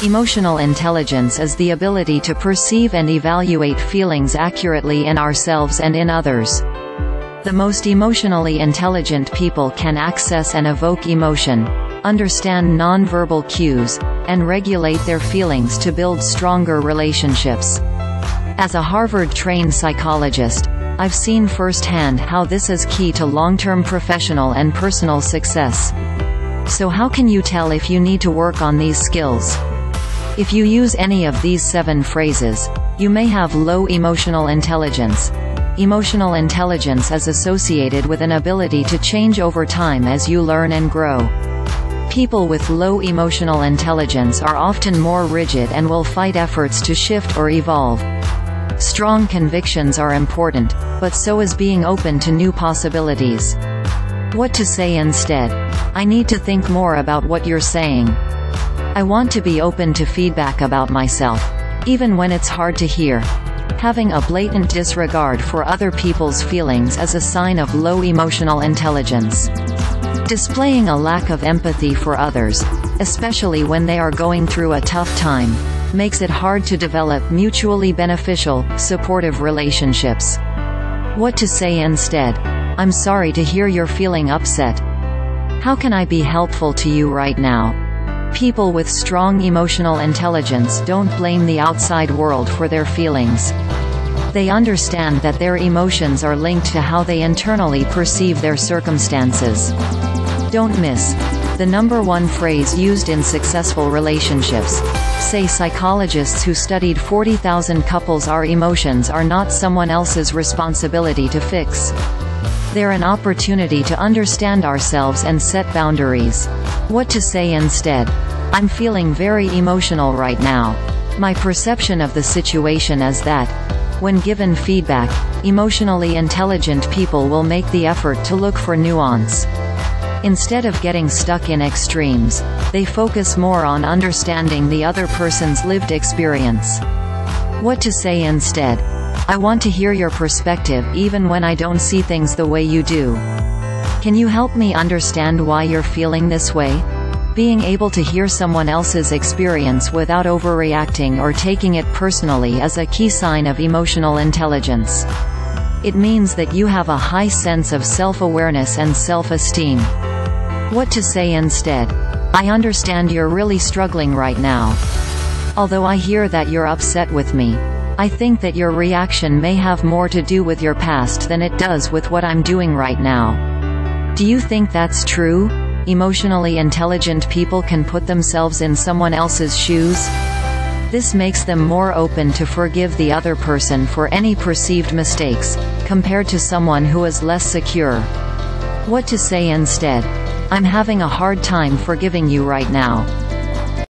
Emotional intelligence is the ability to perceive and evaluate feelings accurately in ourselves and in others. The most emotionally intelligent people can access and evoke emotion, understand nonverbal cues, and regulate their feelings to build stronger relationships. As a Harvard-trained psychologist, I've seen firsthand how this is key to long-term professional and personal success. So how can you tell if you need to work on these skills? If you use any of these 7 phrases, you may have low emotional intelligence. Emotional intelligence is associated with an ability to change over time as you learn and grow. People with low emotional intelligence are often more rigid and will fight efforts to shift or evolve. Strong convictions are important, but so is being open to new possibilities. What to say instead? I need to think more about what you're saying. I want to be open to feedback about myself, even when it's hard to hear. Having a blatant disregard for other people's feelings is a sign of low emotional intelligence. Displaying a lack of empathy for others, especially when they are going through a tough time, makes it hard to develop mutually beneficial, supportive relationships. What to say instead? I'm sorry to hear you're feeling upset. How can I be helpful to you right now? People with strong emotional intelligence don't blame the outside world for their feelings. They understand that their emotions are linked to how they internally perceive their circumstances. Don't miss the #1 phrase used in successful relationships. Say psychologists who studied 40,000 couples: our emotions are not someone else's responsibility to fix. They're an opportunity to understand ourselves and set boundaries. What to say instead? I'm feeling very emotional right now. My perception of the situation is that. When given feedback, emotionally intelligent people will make the effort to look for nuance. Instead of getting stuck in extremes, they focus more on understanding the other person's lived experience. What to say instead? I want to hear your perspective even when I don't see things the way you do. Can you help me understand why you're feeling this way? Being able to hear someone else's experience without overreacting or taking it personally is a key sign of emotional intelligence. It means that you have a high sense of self-awareness and self-esteem. What to say instead? I understand you're really struggling right now. Although I hear that you're upset with me, I think that your reaction may have more to do with your past than it does with what I'm doing right now. Do you think that's true? Emotionally intelligent people can put themselves in someone else's shoes. This makes them more open to forgive the other person for any perceived mistakes, compared to someone who is less secure. What to say instead? I'm having a hard time forgiving you right now.